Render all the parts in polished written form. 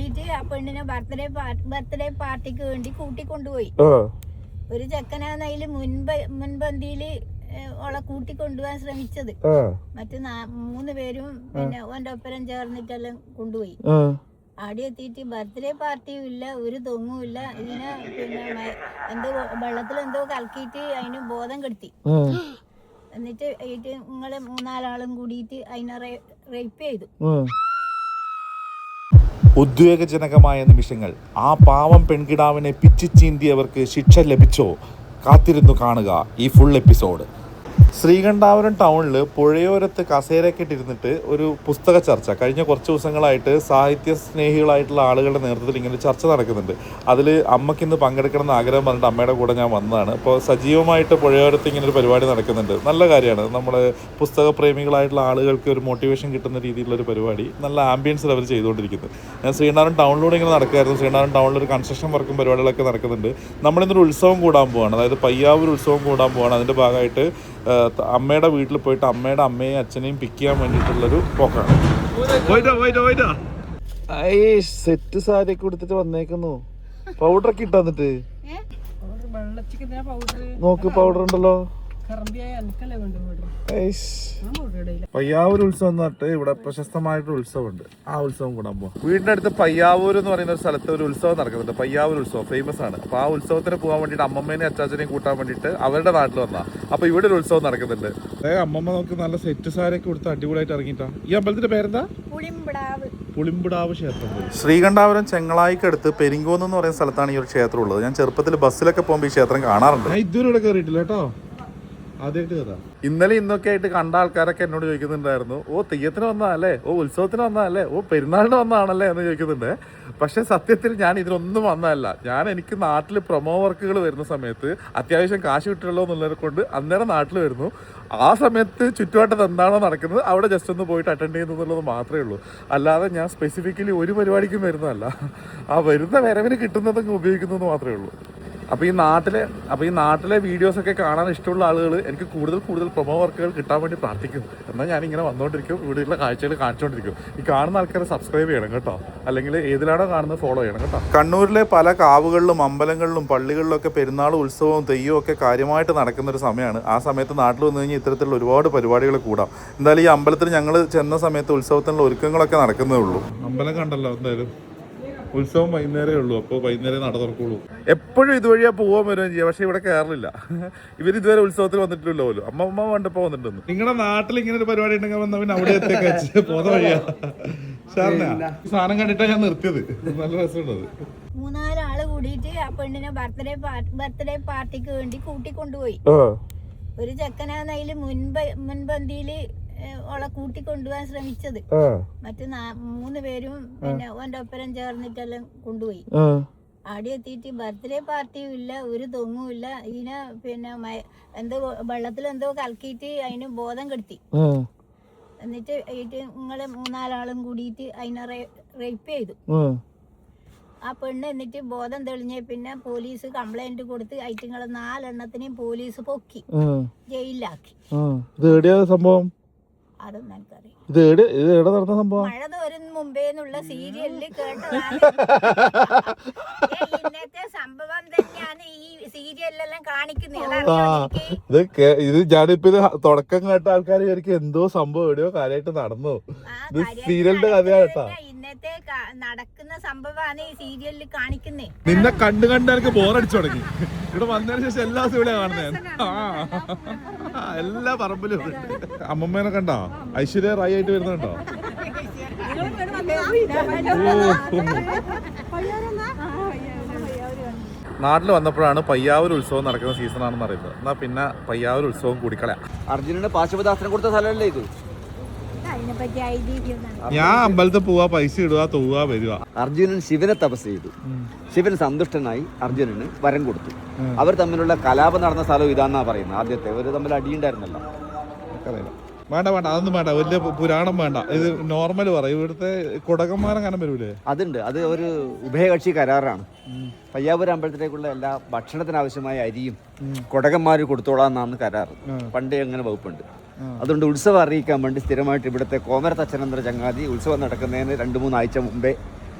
കൂടിയിട്ട് ആ പെണ്ണിനെ ബർത്ത്ഡേ പാർട്ടിക്ക് വേണ്ടി കൂട്ടിക്കൊണ്ടുപോയി. ഒരു ചെക്കനാണ് അതില് മുൻപന്തിയില് ഓളെ കൂട്ടിക്കൊണ്ടുപോകാൻ ശ്രമിച്ചത്. മറ്റു 3 പേരും പിന്നെ ഓന്റെ ഒപ്പരം ചേർന്നിട്ടെല്ലാം കൊണ്ടുപോയി. ആടെ എത്തിയിട്ട് ബർത്ത്ഡേ പാർട്ടിയും ഇല്ല, ഒരു തൊങ്ങും ഇല്ല. ഇതിനെ പിന്നെ എന്തോ വെള്ളത്തിലെന്തോ കലക്കിയിട്ട് അതിന് ബോധം കെടുത്തി. എന്നിട്ട് നിങ്ങളെ 3-4 ആളും കൂടിയിട്ട് അതിനെ റേപ്പ് ചെയ്തു. ഉദ്വേഗജനകമായ നിമിഷങ്ങൾ. ആ പാവം പെൺകിടാവിനെ പിച്ചിച്ചീന്തിയവർക്ക് ശിക്ഷ ലഭിച്ചോ? കാത്തിരുന്നു കാണുക ഈ ഫുൾ എപ്പിസോഡ്. ശ്രീകണ്ഠാപുരം ടൗണിൽ പുഴയോരത്ത് കസേരയൊക്കെ ഇട്ടിരുന്നിട്ട് ഒരു പുസ്തക ചർച്ച കഴിഞ്ഞ കുറച്ച് ദിവസങ്ങളായിട്ട് സാഹിത്യ സ്നേഹികളായിട്ടുള്ള ആളുകളുടെ നേതൃത്വത്തിൽ ഇങ്ങനെ ചർച്ച നടക്കുന്നുണ്ട്. അതിൽ അമ്മയ്ക്ക് ഇന്ന് പങ്കെടുക്കണം എന്ന് ആഗ്രഹം പറഞ്ഞിട്ട് അമ്മയുടെ കൂടെ ഞാൻ വന്നതാണ്. അപ്പോൾ സജീവമായിട്ട് പുഴയോരത്ത് ഇങ്ങനെ ഒരു പരിപാടി നടക്കുന്നുണ്ട്. നല്ല കാര്യമാണ്. നമ്മൾ പുസ്തക പ്രേമികളായിട്ടുള്ള ആളുകൾക്ക് ഒരു മോട്ടിവേഷൻ കിട്ടുന്ന രീതിയിലുള്ളൊരു പരിപാടി നല്ല ആംബിയൻസിൽ അവർ ചെയ്തുകൊണ്ടിരിക്കുന്നത്. ഞാൻ ശ്രീകണ്ഠാപുരം ടൗണിലൂടെ ഇങ്ങനെ നടക്കുമായിരുന്നു. ശ്രീകണ്ഠാപുരം ടൗണിലൊരു കൺസ്ട്രക്ഷൻ വർക്കും പരിപാടികളൊക്കെ നടക്കുന്നുണ്ട്. നമ്മളിന്നൊരു ഉത്സവം കൂടാൻ പോവാണ്, അതായത് പയ്യാവൂർ ഉത്സവം കൂടാൻ പോവാണ്. അതിൻ്റെ ഭാഗമായിട്ട് അമ്മയുടെ വീട്ടിൽ പോയിട്ട് അമ്മയുടെ അമ്മയും അച്ഛനെയും പിക്ക് ചെയ്യാൻ വേണ്ടിയിട്ടുള്ളൊരു പോക്കാണ്. സെറ്റ് സാരി കൊടുത്തിട്ട് വന്നേക്കുന്നു. പൗഡറൊക്കെ ഇട്ട് വന്നിട്ട് നോക്ക്, പൗഡർ ഉണ്ടല്ലോ. പയ്യാവൂർ ഉത്സവം എന്നിട്ട് ഇവിടെ പ്രശസ്തമായിട്ടൊരു ഉത്സവമുണ്ട്. ആ ഉത്സവം കൂടാൻ പോവാം. വീടിന്റെ അടുത്ത് പയ്യാവൂർ എന്ന് പറയുന്ന ഒരു സ്ഥലത്ത് ഒരു ഉത്സവം നടക്കുന്നുണ്ട്. പയ്യാവൂർ ഉത്സവം ഫേമസ് ആണ്. അപ്പൊ ആ ഉത്സവത്തിന് പോകാൻ വേണ്ടിയിട്ട് അമ്മമ്മേനെയും അച്ചാച്ചനെയും കൂട്ടാൻ വേണ്ടിയിട്ട് അവരുടെ നാട്ടിൽ വന്നാ. അപ്പൊ ഇവിടെ ഒരു ഉത്സവം നടക്കുന്നുണ്ട്. അമ്മമ്മ നമുക്ക് നല്ല സെറ്റ് സാരിയൊക്കെ കൊടുത്ത് അടിപൊളിയായിട്ട് ഇറങ്ങിയിട്ടാ. ഈ അമ്പലത്തിന്റെ പേരെന്താ? പുളിമ്പിടാവ് ക്ഷേത്രം. ശ്രീകണ്ഠാപുരം ചെങ്ങളായിക്കടുത്ത് പെരിങ്കോന്ന് എന്ന് പറയുന്ന സ്ഥലത്താണ് ഈ ഒരു ക്ഷേത്രം ഉള്ളത്. ഞാൻ ചെറുപ്പത്തിൽ ബസ്സിലൊക്കെ പോകുമ്പോൾ ഈ ക്ഷേത്രം കാണാറുണ്ട്. ഇതുവരെ ഇവിടെ കയറിയിട്ടില്ല കേട്ടോ. ഇന്നലെ ഇന്നൊക്കെ ആയിട്ട് കണ്ട ആൾക്കാരൊക്കെ എന്നോട് ചോദിക്കുന്നുണ്ടായിരുന്നു, ഓ തെയ്യത്തിന് വന്നതല്ലേ, ഓ ഉത്സവത്തിന് വന്നതല്ലേ, ഓ പെരുന്നാളിന് വന്നതാണല്ലേ എന്ന് ചോദിക്കുന്നുണ്ട്. പക്ഷെ സത്യത്തിൽ ഞാൻ ഇതിനൊന്നും വന്നതല്ല. എനിക്ക് നാട്ടിൽ പ്രൊമോ വർക്കുകൾ വരുന്ന സമയത്ത് അത്യാവശ്യം കാശ് കിട്ടുള്ളൂ എന്നുള്ളതിനെ കൊണ്ട് അന്നേരം നാട്ടിൽ വരുന്നു. ആ സമയത്ത് ചുറ്റുവട്ടത്ത് എന്താണോ നടക്കുന്നത് അവിടെ ജസ്റ്റ് ഒന്ന് പോയിട്ട് അറ്റൻഡ് ചെയ്യുന്നു എന്നുള്ളത് മാത്രമേ ഉള്ളൂ. അല്ലാതെ ഞാൻ സ്പെസിഫിക്കലി ഒരു പരിപാടിക്കും വരുന്നതല്ല. ആ വരുന്ന വരവിന് കിട്ടുന്നതൊക്കെ ഉപയോഗിക്കുന്നതെന്ന് മാത്രമേ ഉള്ളൂ. അപ്പോൾ ഈ നാട്ടിലെ വീഡിയോസൊക്കെ കാണാൻ ഇഷ്ടമുള്ള ആളുകൾ എനിക്ക് കൂടുതൽ പ്രൊമോ വർക്കുകൾ കിട്ടാൻ വേണ്ടി പ്രാർത്ഥിക്കും. എന്നാൽ ഞാനിങ്ങനെ വന്നുകൊണ്ടിരിക്കും, ഇവിടെയുള്ള കാഴ്ചകൾ കാണിച്ചുകൊണ്ടിരിക്കും. ഈ കാണുന്ന ആൾക്കാരെ സബ്സ്ക്രൈബ് ചെയ്യണം കേട്ടോ, അല്ലെങ്കിൽ ഏതിലാണോ കാണുന്നത് ഫോളോ ചെയ്യണം കേട്ടോ. കണ്ണൂരിലെ പല കാവുകളിലും അമ്പലങ്ങളിലും പള്ളികളിലൊക്കെ പെരുന്നാൾ ഉത്സവവും തെയ്യവും ഒക്കെ കാര്യമായിട്ട് നടക്കുന്ന ഒരു സമയമാണ്. ആ സമയത്ത് നാട്ടിൽ വന്നു കഴിഞ്ഞാൽ ഇത്തരത്തിലുള്ള ഒരുപാട് പരിപാടികൾ കൂടാം. എന്തായാലും ഈ അമ്പലത്തിൽ ഞങ്ങൾ ചെന്ന സമയത്ത് ഉത്സവത്തിനുള്ള ഒരുക്കങ്ങളൊക്കെ നടക്കുന്നേ ഉള്ളൂ. അമ്പലം കണ്ടല്ലോ, എന്തായാലും ഉത്സവം വൈകുന്നേരമേ ഉള്ളൂ. അപ്പോൾ വൈകുന്നേരം നട തുറക്കുള്ളൂ. എപ്പോഴും ഇതുവഴിയാ പോകാൻ വരികയും ചെയ്യാം, പക്ഷെ ഇവിടെ കയറില്ല. ഇവർ ഇതുവരെ ഉത്സവത്തിൽ വന്നിട്ടില്ലല്ലോ പോലും. അമ്മ കണ്ടപ്പോൾ വന്നിട്ടുണ്ട്. നിങ്ങളുടെ നാട്ടിൽ ഇങ്ങനെ ഒരു പരിപാടി ഉണ്ടെങ്കിൽ വന്നാൽ പിന്നെ അവിടെ എത്തിയൊക്കെ പോന്ന വഴിയാ. സാധനം കണ്ടിട്ടാ ഞാൻ നിർത്തിയത്. നല്ല രസമുണ്ടത്. 3-4 ആള് കൂടിയിട്ട് ആ പെണ്ണിനെ ബർത്ത്ഡേ പാർട്ടിക്ക് വേണ്ടി കൂട്ടിക്കൊണ്ടുപോയി. ഒരു ചെക്കനാണ് അതില് മുൻപന്തിയില് ഓളെ കൂട്ടിക്കൊണ്ടുപോകാൻ ശ്രമിച്ചത്. മറ്റു 3 പേരും പിന്നെ ഓന്റെ ഒപ്പരം ചേർന്നിട്ടെല്ലാം കൊണ്ടുപോയി. ആടെ എത്തിയിട്ട് ബർത്ത്ഡേ പാർട്ടിയും ഇല്ല, ഒരു തൊങ്ങും ഇല്ല. ഇതിനെ പിന്നെ എന്തോ വെള്ളത്തിലെന്തോ കലക്കിയിട്ട് അതിന് ബോധം കെടുത്തി. എന്നിട്ട് നിങ്ങളെ 3-4 ആളും കൂടിയിട്ട് അതിനെ റേപ്പ് ചെയ്തു. ആ പെണ്ണ് എന്നിട്ട് ബോധം തെളിഞ്ഞ പിന്നെ പോലീസ് കംപ്ലൈന്റ് കൊടുത്ത് ഐറ്റങ്ങളെ 4 എണ്ണത്തിനെയും പോലീസ് പൊക്കി ജയിലിലാക്കി. സംഭവം അതൊന്നും എനിക്കറിയാം. നടന്ന സംഭവം മഴ തോരുന്ന മുമ്പേന്നുള്ള സീരിയലില് കേട്ടതാണ്. ഇന്നത്തെ സംഭവം തന്നെയാണ് ഈ സീരിയലിലെല്ലാം കാണിക്കുന്നത്. ഇത് ഞാനിപ്പോ ഇത് തുടക്കം കേട്ട ആൾക്കാർ വിചാരിക്കും എന്തോ സംഭവം എവിടെയോ കാര്യമായിട്ട് നടന്നു. ഇത് സീരിയലിന്റെ കഥയാണ് കേട്ടാ. ഇന്നത്തെ നടക്കുന്ന സംഭവമാണ് ഈ സീരിയലിൽ കാണിക്കുന്നേ. നിന്നെ കണ്ടു എനിക്ക് ബോറടിച്ചു തുടങ്ങി. ഇവിടെ വന്നതിന് ശേഷം എല്ലാ ദിവസവും ഇവിടെ കാണുന്നേ. എല്ലാ പറമ്പിലും അമ്മമ്മേനെ കണ്ടോ? ഐശ്വര്യ റായി ആയിട്ട് വരുന്നുണ്ടോ? നാട്ടിൽ വന്നപ്പോഴാണ് പയ്യാവൂർ ഉത്സവം നടക്കുന്ന സീസണാണെന്ന് അറിയുന്നത്. എന്നാ പിന്നെ പയ്യാവൂർ ഉത്സവം കൂടിക്കളയാം. അർജുനന് പാശുപതാസ്ത്രം കൊടുത്ത സ്ഥലമല്ലേ ഇത്? ഞാൻ അമ്പലത്തിൽ പോവാ, പൈസ ഇടുക, തൊഴുക, വരിക. അർജുനൻ ശിവനെ തപസ് ചെയ്തു. ശിവൻ സന്തുഷ്ടനായി അർജുനന് വരം കൊടുത്തു. അവർ തമ്മിലുള്ള കലാപം നടന്ന സ്ഥലം ഇതാന്നാ പറയുന്നത്. ആദ്യത്തെ അവർ തമ്മിൽ അടിയുണ്ടായിരുന്നല്ലോ. വേണ്ട അതൊന്നും വേണ്ട, വലിയ പുരാണം വേണ്ട. ഇത് നോർമൽ പറയും. ഇവിടുത്തെ കുടകന്മാരം കാണാൻ വരൂലേ? അതുണ്ട്. അത് ഒരു ഉഭയകക്ഷി കരാറാണ്. പയ്യാവൂർ അമ്പലത്തിലേക്കുള്ള എല്ലാ ഭക്ഷണത്തിനാവശ്യമായ അരിയും കുടകന്മാർ കൊടുത്തോളാന്നാണ് കരാറ്. പണ്ടേ അങ്ങനെ വകുപ്പുണ്ട്. അതുകൊണ്ട് ഉത്സവം അറിയിക്കാൻ വേണ്ടി സ്ഥിരമായിട്ട് ഇവിടുത്തെ കോമരത്തച്ഛനന്തര ചങ്ങാതി ഉത്സവം നടക്കുന്നതിന് 2-3 ആഴ്ച മുമ്പേ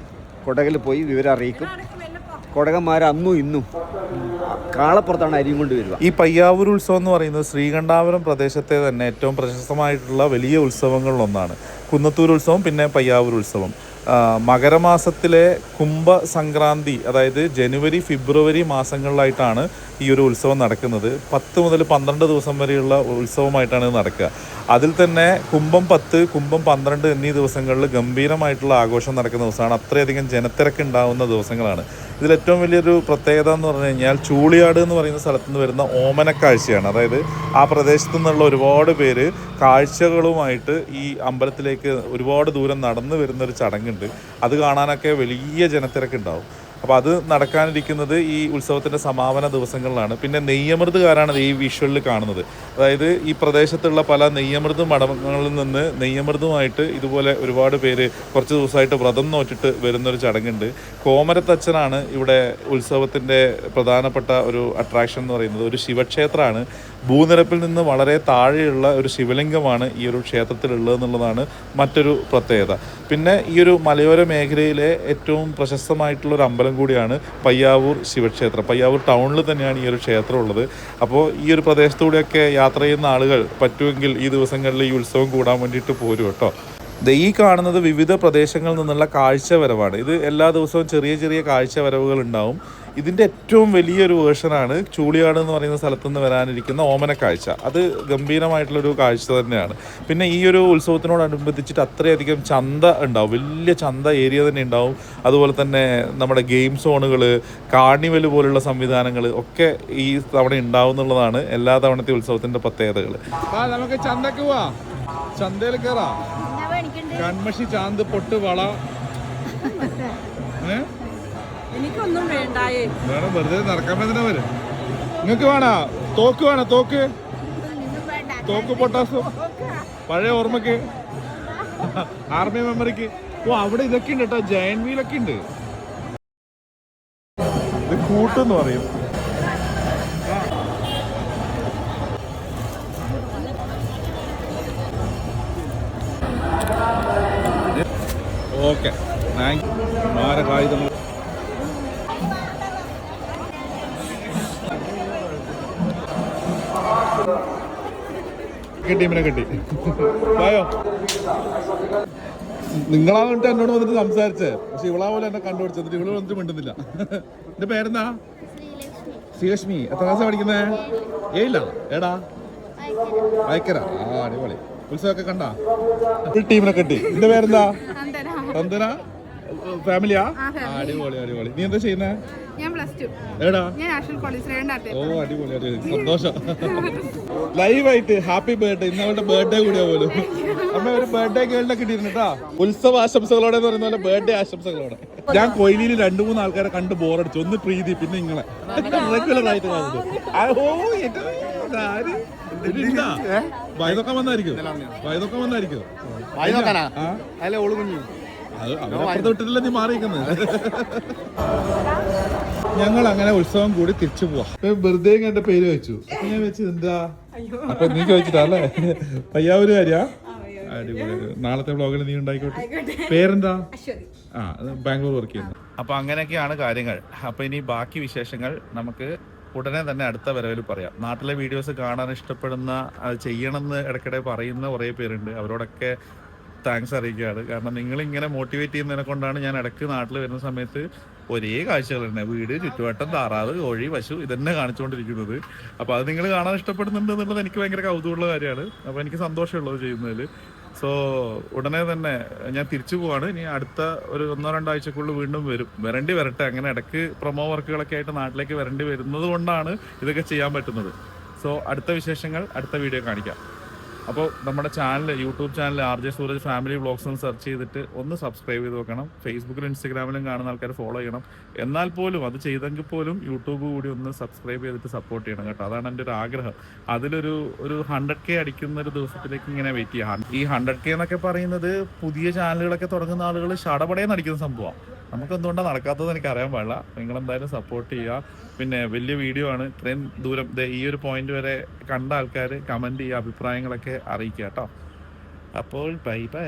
കൊടകിൽ പോയി വിവരം അറിയിക്കും. കൊടകന്മാർ അന്നും ഇന്നും കാളപ്പുറത്താണ് അരിയും കൊണ്ട് വരിക. ഈ പയ്യാവൂർ ഉത്സവം എന്ന് പറയുന്നത് ശ്രീകണ്ഠാപുരം പ്രദേശത്തെ തന്നെ ഏറ്റവും പ്രശസ്തമായിട്ടുള്ള വലിയ ഉത്സവങ്ങളിലൊന്നാണ്. കുന്നത്തൂർ ഉത്സവം, പിന്നെ പയ്യാവൂർ ഉത്സവം. മകരമാസത്തിലെ കുംഭസംക്രാന്തി, അതായത് ജനുവരി ഫെബ്രുവരി മാസങ്ങളിലായിട്ടാണ് ഈ ഒരു ഉത്സവം നടക്കുന്നത്. 10 മുതൽ 12 ദിവസം വരെയുള്ള ഉത്സവമായിട്ടാണ് ഇത് നടക്കുക. അതിൽ തന്നെ കുംഭം 10, കുംഭം 12 എന്നീ ദിവസങ്ങളിൽ ഗംഭീരമായിട്ടുള്ള ആഘോഷം നടക്കുന്ന ദിവസമാണ്. അത്രയധികം ജനത്തിരക്ക് ഉണ്ടാകുന്ന ദിവസങ്ങളാണ്. ഇതിലേറ്റവും വലിയൊരു പ്രത്യേകത എന്ന് പറഞ്ഞു കഴിഞ്ഞാൽ ചൂളിയാട് എന്ന് പറയുന്ന സ്ഥലത്ത് നിന്ന് വരുന്ന ഓമനക്കാഴ്ചയാണ്. അതായത് ആ പ്രദേശത്തു നിന്നുള്ള ഒരുപാട് പേര് കാഴ്ചകളുമായിട്ട് ഈ അമ്പലത്തിലേക്ക് ഒരുപാട് ദൂരം നടന്നു വരുന്നൊരു ചടങ്ങുണ്ട്. അത് കാണാനൊക്കെ വലിയ ജനത്തിരക്കുണ്ടാവും. അപ്പോൾ അത് നടക്കാനിരിക്കുന്നത് ഈ ഉത്സവത്തിൻ്റെ സമാപന ദിവസങ്ങളിലാണ്. പിന്നെ നെയ്യമൃതുകാരാണ് ഈ വിഷ്വലിൽ കാണുന്നത്. അതായത് ഈ പ്രദേശത്തുള്ള പല നെയ്യമൃത് മഠങ്ങളിൽ നിന്ന് നെയ്യമൃതുമായിട്ട് ഇതുപോലെ ഒരുപാട് പേര് കുറച്ച് ദിവസമായിട്ട് വ്രതം നോറ്റിട്ട് വരുന്നൊരു ചടങ്ങുണ്ട്. കോമരത്തച്ഛനാണ് ഇവിടെ ഉത്സവത്തിൻ്റെ പ്രധാനപ്പെട്ട ഒരു അട്രാക്ഷൻ എന്ന് പറയുന്നത്. ഒരു ശിവക്ഷേത്രമാണ്. ഭൂനിരപ്പിൽ നിന്ന് വളരെ താഴെയുള്ള ഒരു ശിവലിംഗമാണ് ഈ ഒരു ക്ഷേത്രത്തിലുള്ളതെന്നുള്ളതാണ് മറ്റൊരു പ്രത്യേകത. പിന്നെ ഈ ഒരു മലയോര മേഖലയിലെ ഏറ്റവും പ്രശസ്തമായിട്ടുള്ളൊരു അമ്പലം കൂടിയാണ് പയ്യാവൂർ ശിവക്ഷേത്രം. പയ്യാവൂർ ടൗണിൽ തന്നെയാണ് ഈ ഒരു ക്ഷേത്രം ഉള്ളത്. അപ്പോൾ ഈ ഒരു പ്രദേശത്തൂടെയൊക്കെ യാത്ര ചെയ്യുന്ന ആളുകൾ പറ്റുമെങ്കിൽ ഈ ദിവസങ്ങളിൽ ഈ ഉത്സവം കൂടാൻ വേണ്ടിയിട്ട് പോരും കേട്ടോ. ഈ കാണുന്നത് വിവിധ പ്രദേശങ്ങളിൽ നിന്നുള്ള കാഴ്ചവരവാണ്. ഇത് എല്ലാ ദിവസവും ചെറിയ ചെറിയ കാഴ്ചവരവുകൾ ഉണ്ടാവും. ഇതിൻ്റെ ഏറ്റവും വലിയൊരു വേർഷനാണ് ചൂളിയാട് എന്ന് പറയുന്ന സ്ഥലത്തു നിന്ന് വരാനിരിക്കുന്ന ഓമനക്കാഴ്ച. അത് ഗംഭീരമായിട്ടുള്ളൊരു കാഴ്ച തന്നെയാണ്. പിന്നെ ഈ ഒരു ഉത്സവത്തിനോടനുബന്ധിച്ചിട്ട് അത്രയധികം ചന്ത ഉണ്ടാവും, വലിയ ചന്ത ഏരിയ തന്നെ ഉണ്ടാവും. അതുപോലെ തന്നെ നമ്മുടെ ഗെയിം സോണുകൾ, കാർണിവൽ പോലുള്ള സംവിധാനങ്ങൾ ഒക്കെ ഈ തവണ ഉണ്ടാവും എന്നുള്ളതാണ് എല്ലാ തവണത്തെ ഉത്സവത്തിൻ്റെ പ്രത്യേകതകൾ. നമുക്ക് ചന്തക്ക് പോവാ, ചന്തയിൽ കയറാം. കൺമഷി, ചാന്ത്, പൊട്ട്, വള, എനിക്കൊന്നും വേണ്ടായേ. വേണം, വെറുതെ നടക്കാൻ പറ്റുന്ന വരും. നിങ്ങൾക്ക് വേണോ തോക്ക്? വേണോ തോക്ക്? തോക്ക് പൊട്ടാസും പഴയ ഓർമ്മക്ക്, ആർമി മെമ്മറിക്ക്. ഓ, അവിടെ ഇതൊക്കെ ഉണ്ട് കേട്ടോ, ജയന്റ് വീലൊക്കെ ഉണ്ട്. ഇത് കൂട്ടെന്ന് പറയും. Okay, thank you. മാരകായുധങ്ങൾ കിട്ടി, ഇവനെ കിട്ടി. പോയോ? നിങ്ങളാവട്ടെ എന്നോട് വന്നിട്ട് സംസാരിച്ചേ, പക്ഷെ ഇവളാ പോലെ എന്നെ കണ്ടുപിടിച്ചത്. ഇവള് വന്നിട്ട് മിണ്ടുന്നില്ല. എന്റെ പേരെന്താ? ശ്രീലക്ഷ്മി. എത്ര ക്ലാസ് പഠിക്കുന്നേ? ഏയില്ല. ഏടാ? വയക്കര. ആ, അടിപൊളി. ഉത്സവമൊക്കെ കണ്ടാ? ടീമിനെ കിട്ടി. എന്റെ പേരെന്താ? നന്ദന. ഫാമിലിയാ? അടിപൊളി അടിപൊളി. നീ എന്താ ചെയ്യുന്നേ? ഞാൻ +2. ഏടാ? ഞാൻ നാഷണൽ കോളേജ്. ഓ, അടിപൊളി അടിപൊളി. സന്തോഷം. ലൈവായിട്ട് ഹാപ്പി ബർത്ത്ഡേ. ഇന്ന് അവളുടെ ബർത്ത്ഡേ കൂടിയാ പോലും. അമ്മ ഒരു ബർത്ത്ഡേ ഗേളിനെ കിട്ടിയിരുന്നിട്ടാ. ഉത്സവ ആശംസകളോടെ എന്ന് പറയുന്ന പോലെ ബർത്ത്ഡേ ആശംസകളോടെ. ഞാൻ കൊയിലിൽ 2-3 ആൾക്കാരെ കണ്ട് ബോറടിച്ചു. ഒന്ന് പ്രീതി, പിന്നെ നിങ്ങളെ റെഗുലർ ആയിട്ട് കാണുന്നത്. വയതൊക്കെ വന്നായിരിക്കും. വയതൊക്കെ വന്നായിരിക്കും. അപ്പുറത്ത് വിട്ടിട്ടില്ല, നീ മാറിയിരിക്കുന്നത്. ഞങ്ങൾ അങ്ങനെ ഉത്സവം കൂടി തിരിച്ചു പോവാ. വെറുതെ എന്റെ പേര് വെച്ചു. അപ്പൊ ഞാൻ വെച്ചത് എന്താ, അപ്പൊ നീ ചോദിച്ചിട്ടല്ലേ? പയ്യാവൂര് കാര്യാ? അടിപൊളി. നാളത്തെ വ്ളോഗിൽ നീ ഉണ്ടായിക്കോട്ടെ. പേരെന്താ? ആ, ബാംഗ്ലൂർ വർക്ക് ചെയ്യുന്നു. അപ്പൊ അങ്ങനെയൊക്കെയാണ് കാര്യങ്ങൾ. അപ്പൊ ഇനി ബാക്കി വിശേഷങ്ങൾ നമുക്ക് ഉടനെ തന്നെ അടുത്ത വരവിൽ പറയാം. നാട്ടിലെ വീഡിയോസ് കാണാൻ ഇഷ്ടപ്പെടുന്ന, അത് ചെയ്യണമെന്ന് ഇടയ്ക്കിടെ പറയുന്ന കുറേ പേരുണ്ട്. അവരോടൊക്കെ താങ്ക്സ് അറിയിക്കുകയാണ്. കാരണം നിങ്ങളിങ്ങനെ മോട്ടിവേറ്റ് ചെയ്യുന്നതിനെ കൊണ്ടാണ് ഞാൻ ഇടയ്ക്ക് നാട്ടിൽ വരുന്ന സമയത്ത് ഒരേ കാഴ്ചകൾ തന്നെ, വീട്, ചുറ്റുവട്ടം, താറാവ്, കോഴി, പശു, ഇതന്നെ കാണിച്ചുകൊണ്ടിരിക്കുന്നത്. അപ്പോൾ അത് നിങ്ങൾ കാണാൻ ഇഷ്ടപ്പെടുന്നുണ്ട് എന്നുള്ളത് എനിക്ക് ഭയങ്കര കൗതുകമുള്ള കാര്യമാണ്. അപ്പോൾ എനിക്ക് സന്തോഷമുള്ളത് ചെയ്യുന്നതിൽ. സോ ഉടനെ തന്നെ ഞാൻ തിരിച്ചു പോവാണ്. ഇനി അടുത്ത ഒരു 1-2 ആഴ്ചക്കുള്ളിൽ വീണ്ടും വരട്ടെ. അങ്ങനെ ഇടയ്ക്ക് പ്രൊമോ വർക്കുകളൊക്കെ ആയിട്ട് നാട്ടിലേക്ക് വരേണ്ടി വരുന്നത് കൊണ്ടാണ് ഇതൊക്കെ ചെയ്യാൻ പറ്റുന്നത്. സോ അടുത്ത വിശേഷങ്ങൾ അടുത്ത വീഡിയോ കാണിക്കാം. അപ്പോൾ നമ്മുടെ channel, YouTube channel RJ Suraj family vlogs എന്ന് സെർച്ച് ചെയ്തിട്ട് ഒന്ന് സബ്സ്ക്രൈബ് ചെയ്ത് വെക്കണം. ഫേസ്ബുക്കിലും ഇൻസ്റ്റാഗ്രാമിലും കാണുന്ന ആൾക്കാർ ഫോളോ ചെയ്യണം. എന്നാൽ പോലും അത് ചെയ്തെങ്കിൽ പോലും യൂട്യൂബ് കൂടി ഒന്ന് സബ്സ്ക്രൈബ് ചെയ്തിട്ട് സപ്പോർട്ട് ചെയ്യണം കേട്ടോ. അതാണ് എൻ്റെ ഒരു ആഗ്രഹം. അതിലൊരു 100K അടിക്കുന്ന ഒരു ദിവസത്തിലേക്ക് ഇങ്ങനെ വെയിറ്റ് ചെയ്യാം. ഈ 100K എന്നൊക്കെ പറയുന്നത് പുതിയ ചാനലുകളൊക്കെ തുടങ്ങുന്ന ആളുകൾ ഷടപടയെന്ന് അടിക്കുന്ന സംഭവമാണ്. നമുക്ക് എന്തുകൊണ്ടാണ് നടക്കാത്തത് എനിക്ക് അറിയാൻ പാടില്ല. നിങ്ങളെന്തായാലും സപ്പോർട്ട് ചെയ്യുക. പിന്നെ വലിയ വീഡിയോ ആണ്. ഇത്രയും ദൂരം ഈ ഒരു പോയിന്റ് വരെ കണ്ട ആൾക്കാർ കമൻറ്റ് ചെയ്യുക, അഭിപ്രായങ്ങളൊക്കെ അറിയിക്കുക കേട്ടോ. അപ്പോൾ ബൈ ബൈ.